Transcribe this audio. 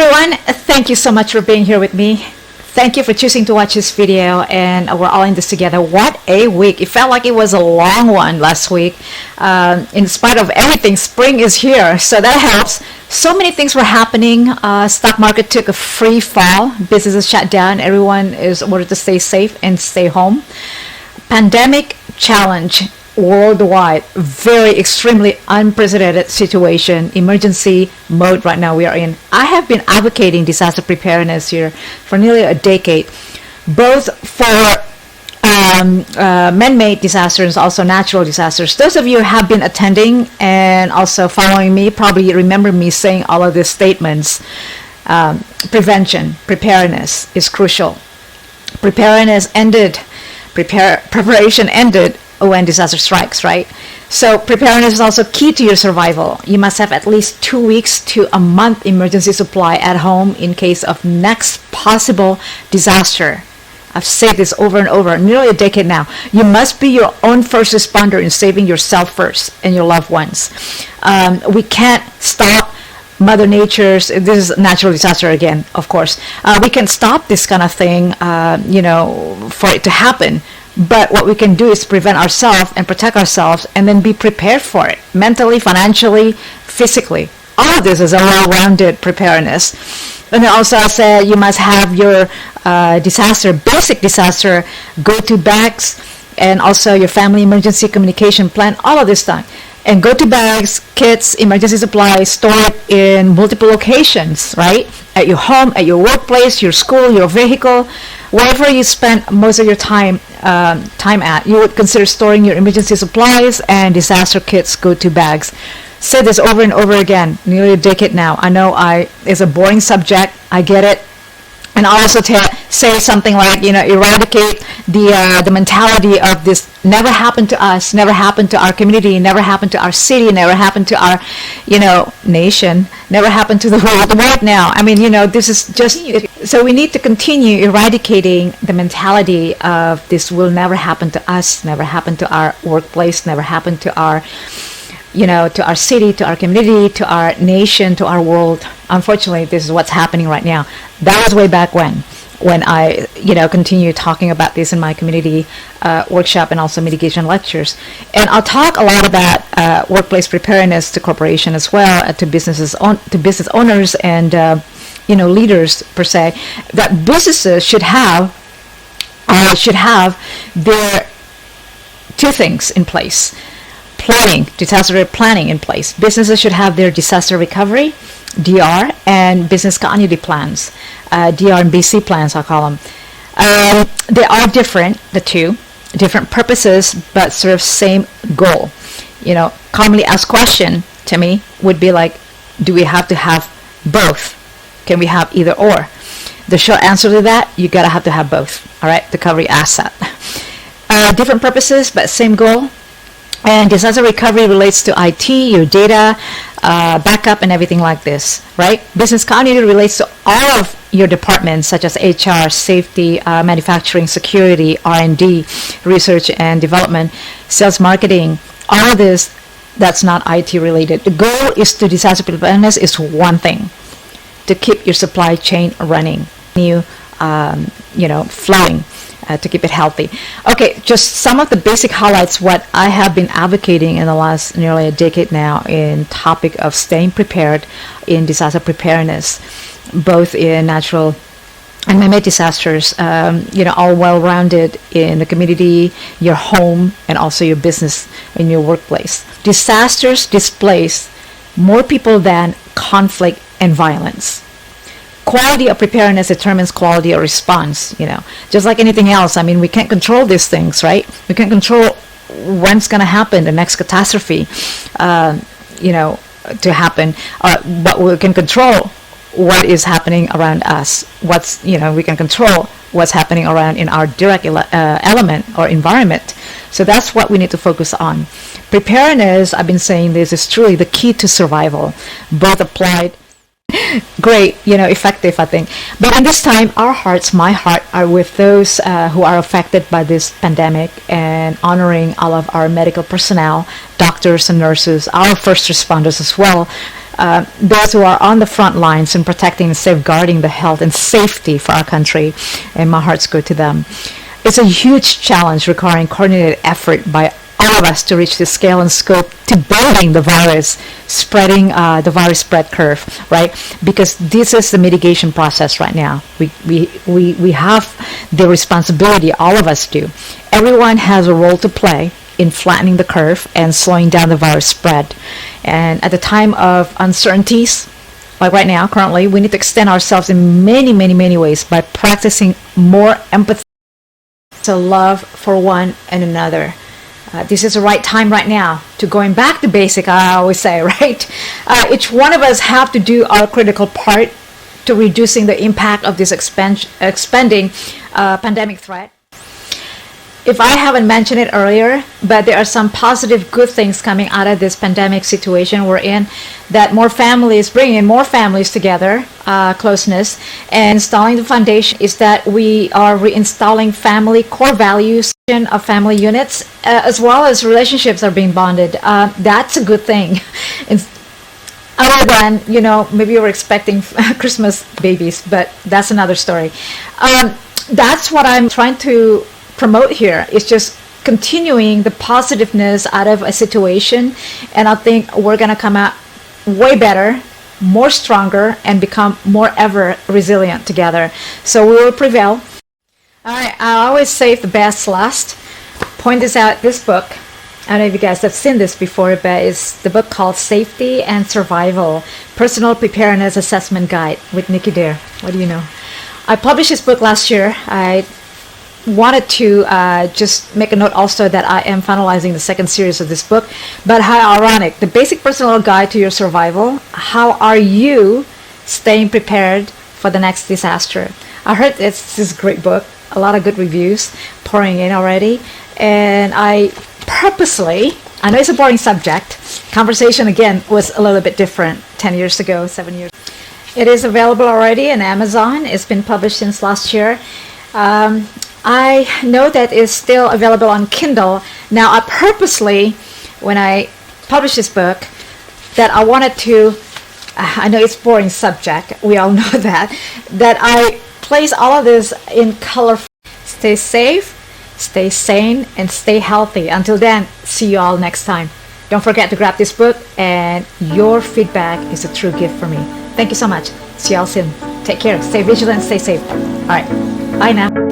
everyone, thank you so much for being here with me. Thank you for choosing to watch this video, and we're all in this together. What a week. It felt like it was a long one last week. In spite of everything, spring is here, so that helps. So many things were happening. Stock market took a free fall. Businesses shut down. Everyone is ordered to stay safe and stay home. Pandemic challenge worldwide, very extremely unprecedented situation, emergency mode right now we are in. I have been advocating disaster preparedness here for nearly a decade, both for man-made disasters, also natural disasters. Those of you who have been attending and also following me probably remember me saying all of these statements. Preparedness is crucial. Preparation ended when disaster strikes, right? So preparedness is also key to your survival. You must have at least 2 weeks to a month emergency supply at home in case of next possible disaster. I've said this over and over, nearly a decade now. You must be your own first responder in saving yourself first and your loved ones. We can't stop Mother Nature's, this is natural disaster again, of course. We can stop this kind of thing, for it to happen. But what we can do is prevent ourselves and protect ourselves and then be prepared for it, mentally, financially, physically. All of this is a well-rounded preparedness. And then also I said you must have your basic disaster go-to bags, and also your family emergency communication plan, all of this stuff. And go-to bags, kits, emergency supplies stored in multiple locations, right? At your home, at your workplace, your school, your vehicle, wherever you spend most of your time at, you would consider storing your emergency supplies and disaster kits, go-to bags. Say this over and over again, nearly a decade now. I know it's a boring subject. I get it. And I also say something like, eradicate the mentality of this never happened to us, never happened to our community, never happened to our city, never happened to our, nation, never happened to the world right now. I mean, this is just, so we need to continue eradicating the mentality of this will never happen to us, never happen to our workplace, never happen to our to our city, to our community, to our nation, to our world. Unfortunately, this is what's happening right now. That was way back when I, continue talking about this in my community workshop and also mitigation lectures. And I'll talk a lot about workplace preparedness to corporation as well, to business owners and leaders per se. That businesses should have their two things in place. Disaster planning in place. Businesses should have their disaster recovery, DR, and business continuity plans, DR and BC plans, I'll call them. They are different, the two, different purposes, but serve same goal. Commonly asked question to me would be like, do we have to have both? Can we have either or? The short answer to that, you gotta have to have both, all right, to cover your asset. Different purposes, but same goal. And disaster recovery relates to IT, your data, backup, and everything like this, right? Business continuity relates to all of your departments, such as HR, safety, manufacturing, security, R&D, research and development, sales, marketing, all of this that's not IT related. The goal is to disaster preparedness is one thing, to keep your supply chain running, flowing. To keep it healthy. Okay, just some of the basic highlights what I have been advocating in the last nearly a decade now in topic of staying prepared in disaster preparedness, both in natural and man-made disasters, all well-rounded in the community, your home, and also your business in your workplace. Disasters displace more people than conflict and violence. Quality of preparedness determines quality of response, just like anything else. I mean, we can't control these things, right? We can't control when it's going to happen, the next catastrophe, to happen. But we can control what is happening around us. We can control what's happening around in our direct element or environment. So that's what we need to focus on. Preparedness, I've been saying this, is truly the key to survival, both applied great, effective, I think. But in this time, my heart are with those who are affected by this pandemic, and honoring all of our medical personnel, doctors and nurses, our first responders as well, those who are on the front lines in protecting and safeguarding the health and safety for our country, and my hearts go to them. It's a huge challenge requiring coordinated effort by all of us to reach the scale and scope to bending the virus, spreading the virus spread curve, right? Because this is the mitigation process right now. We have the responsibility, all of us do. Everyone has a role to play in flattening the curve and slowing down the virus spread. And at the time of uncertainties, like right now, currently, we need to extend ourselves in many, many, many ways by practicing more empathy, to love for one and another. This is the right time right now to going back to basic, I always say, right? Each one of us have to do our critical part to reducing the impact of this expanding pandemic threat. If I haven't mentioned it earlier, but there are some positive good things coming out of this pandemic situation we're in, that more families, bringing more families together, closeness, and installing the foundation is that we are reinstalling family core values of family units, as well as relationships are being bonded. That's a good thing. Other than, maybe you were expecting Christmas babies, but that's another story. That's what I'm trying to promote here. It's just continuing the positiveness out of a situation, and I think we're going to come out way better, more stronger, and become more ever resilient together. So we will prevail. All right, I always save the best last. Point this out, this book, I don't know if you guys have seen this before, but it's the book called Safety and Survival, Personal Preparedness Assessment Guide with Nicky Dare. What do you know? I published this book last year. I wanted to just make a note also that I am finalizing the second series of this book. But how ironic, the basic personal guide to your survival. How are you staying prepared for the next disaster? I heard it's this great book, a lot of good reviews pouring in already. And I purposely, I know it's a boring subject, conversation again was a little bit different 10 years ago, 7 years. It is available already on Amazon. It's been published since last year. I know that it's still available on Kindle. Now, I purposely, when I published this book, that I wanted to, I know it's boring subject, we all know that I place all of this in color. Stay safe, stay sane, and stay healthy. Until then, see you all next time. Don't forget to grab this book, and your feedback is a true gift for me. Thank you so much. See you all soon. Take care. Stay vigilant. Stay safe. All right. Bye now.